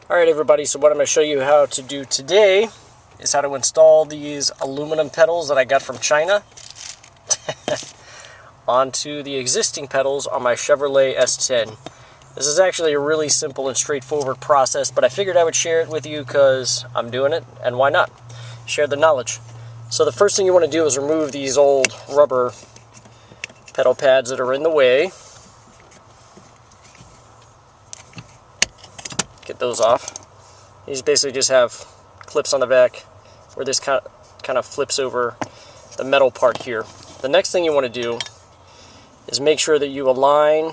Alright everybody, so what I'm going to show you how to do today is how to install these aluminum pedals that I got from China onto the existing pedals on my Chevrolet S10. This is actually a really simple and straightforward process, but I figured I would share it with you because I'm doing it, and why not? Share the knowledge. So the first thing you want to do is remove these old rubber pedal pads that are in the way. Get those off. These basically just have clips on the back where this kind of flips over the metal part here. The next thing you want to do is make sure that you align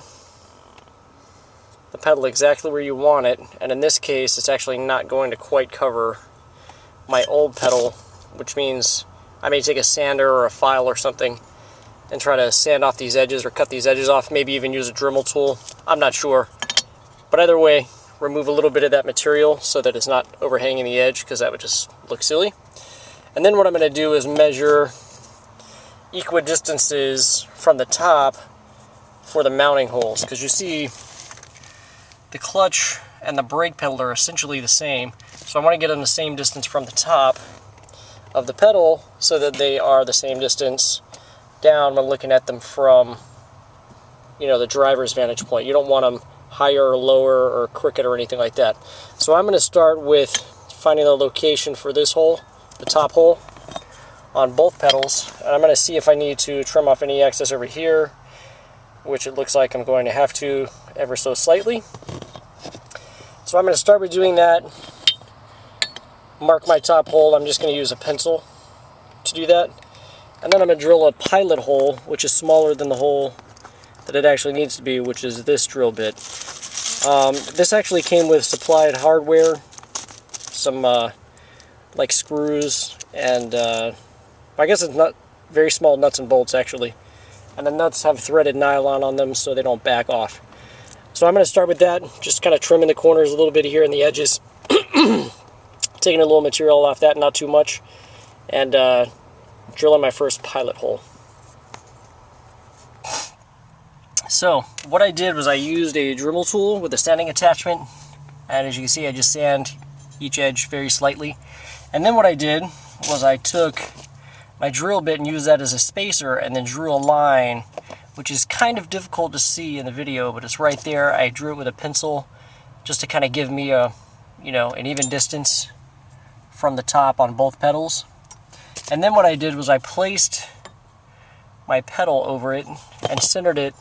the pedal exactly where you want it, and in this case it's actually not going to quite cover my old pedal, which means I may take a sander or a file or something and try to sand off these edges or cut these edges off, maybe even use a Dremel tool. I'm not sure, but either way, remove a little bit of that material so that it's not overhanging the edge, because that would just look silly. And then what I'm going to do is measure equidistances from the top for the mounting holes, because you see the clutch and the brake pedal are essentially the same, so I want to get them the same distance from the top of the pedal so that they are the same distance down when looking at them from, you know, the driver's vantage point. You don't want them higher or lower or crooked or anything like that. So I'm going to start with finding the location for this hole, the top hole, on both pedals. And I'm going to see if I need to trim off any excess over here, which it looks like I'm going to have to ever so slightly. So I'm going to start with doing that. Mark my top hole. I'm just going to use a pencil to do that. And then I'm going to drill a pilot hole, which is smaller than the hole that it actually needs to be, which is this drill bit. This actually came with supplied hardware, some like screws, and I guess it's not very small nuts and bolts actually. And the nuts have threaded nylon on them so they don't back off. So I'm going to start with that, just kind of trimming the corners a little bit here and the edges, taking a little material off that, not too much, and drilling my first pilot hole. So what I did was I used a Dremel tool with a sanding attachment, and as you can see I just sand each edge very slightly. And then what I did was I took my drill bit and used that as a spacer and then drew a line, which is kind of difficult to see in the video, but it's right there. I drew it with a pencil just to kind of give me a, you know, an even distance from the top on both pedals. And then what I did was I placed my pedal over it and centered it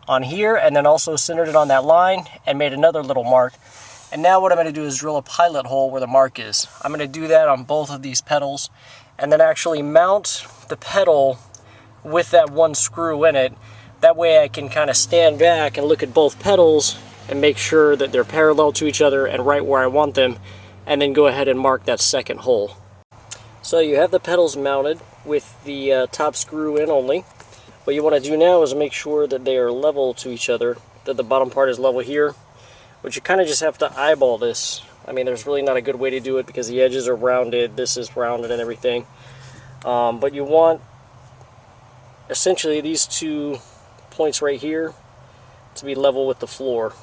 on here, and then also centered it on that line and made another little mark. And now what I'm going to do is drill a pilot hole where the mark is. I'm going to do that on both of these pedals and then actually mount the pedal with that one screw in it. That way I can kind of stand back and look at both pedals and make sure that they're parallel to each other and right where I want them, and then go ahead and mark that second hole. So you have the pedals mounted with the top screw in only. What you want to do now is make sure that they are level to each other, that the bottom part is level here, but you kind of just have to eyeball this. I mean, there's really not a good way to do it because the edges are rounded, this is rounded and everything. But you want essentially these 2 points right here to be level with the floor.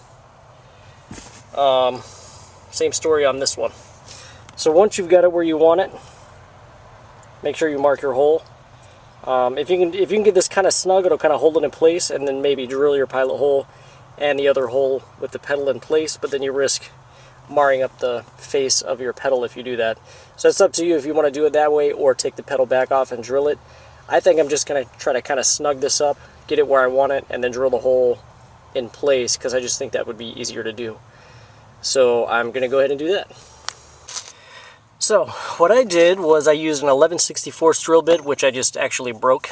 Same story on this one. So once you've got it where you want it, make sure you mark your hole. If you can get this kind of snug, it'll kind of hold it in place, and then maybe drill your pilot hole and the other hole with the pedal in place, but then you risk marring up the face of your pedal if you do that. So it's up to you if you want to do it that way or take the pedal back off and drill it. I think I'm just going to try to kind of snug this up, get it where I want it, and then drill the hole in place, because I just think that would be easier to do. So I'm going to go ahead and do that. So what I did was I used an 11/64 drill bit, which I just actually broke.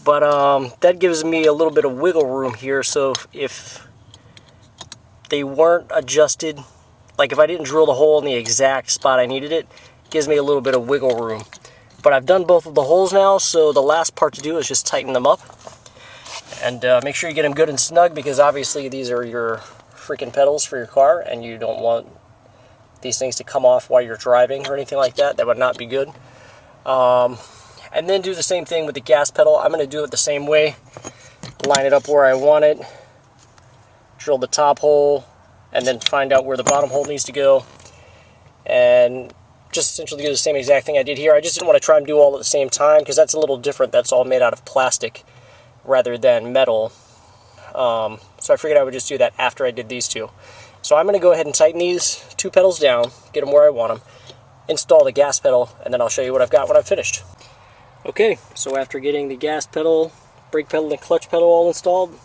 But that gives me a little bit of wiggle room here, so if they weren't adjusted, like if I didn't drill the hole in the exact spot I needed it, it gives me a little bit of wiggle room. But I've done both of the holes now, so the last part to do is just tighten them up. And make sure you get them good and snug, because obviously these are your freaking pedals for your car, and you don't want these things to come off while you're driving or anything like that. That would not be good. And then do the same thing with the gas pedal. I'm going to do it the same way. Line it up where I want it. Drill the top hole, and then find out where the bottom hole needs to go, and just essentially do the same exact thing I did here. I just didn't want to try and do all at the same time because that's a little different. That's all made out of plastic rather than metal. So I figured I would just do that after I did these two. So I'm going to go ahead and tighten these two pedals down, get them where I want them, install the gas pedal, and then I'll show you what I've got when I'm finished. Okay, so after getting the gas pedal, brake pedal, and clutch pedal all installed,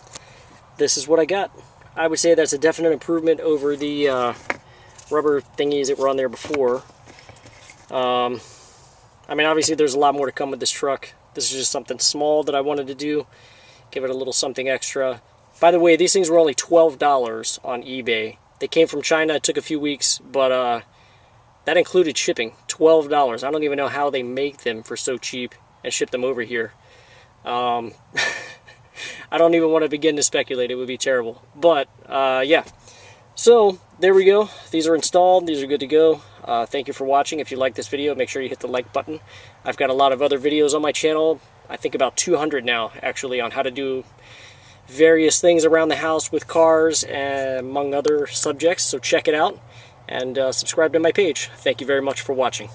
this is what I got. I would say that's a definite improvement over the rubber thingies that were on there before. I mean, obviously there's a lot more to come with this truck. This is just something small that I wanted to do, give it a little something extra. By the way, these things were only $12 on eBay. They came from China. It took a few weeks, but that included shipping. $12. I don't even know how they make them for so cheap and ship them over here. I don't even want to begin to speculate. It would be terrible. But, yeah. So, there we go. These are installed. These are good to go. Thank you for watching. If you like this video, make sure you hit the like button. I've got a lot of other videos on my channel. I think about 200 now, actually, on how to do various things around the house with cars, among other subjects. So check it out and subscribe to my page. Thank you very much for watching.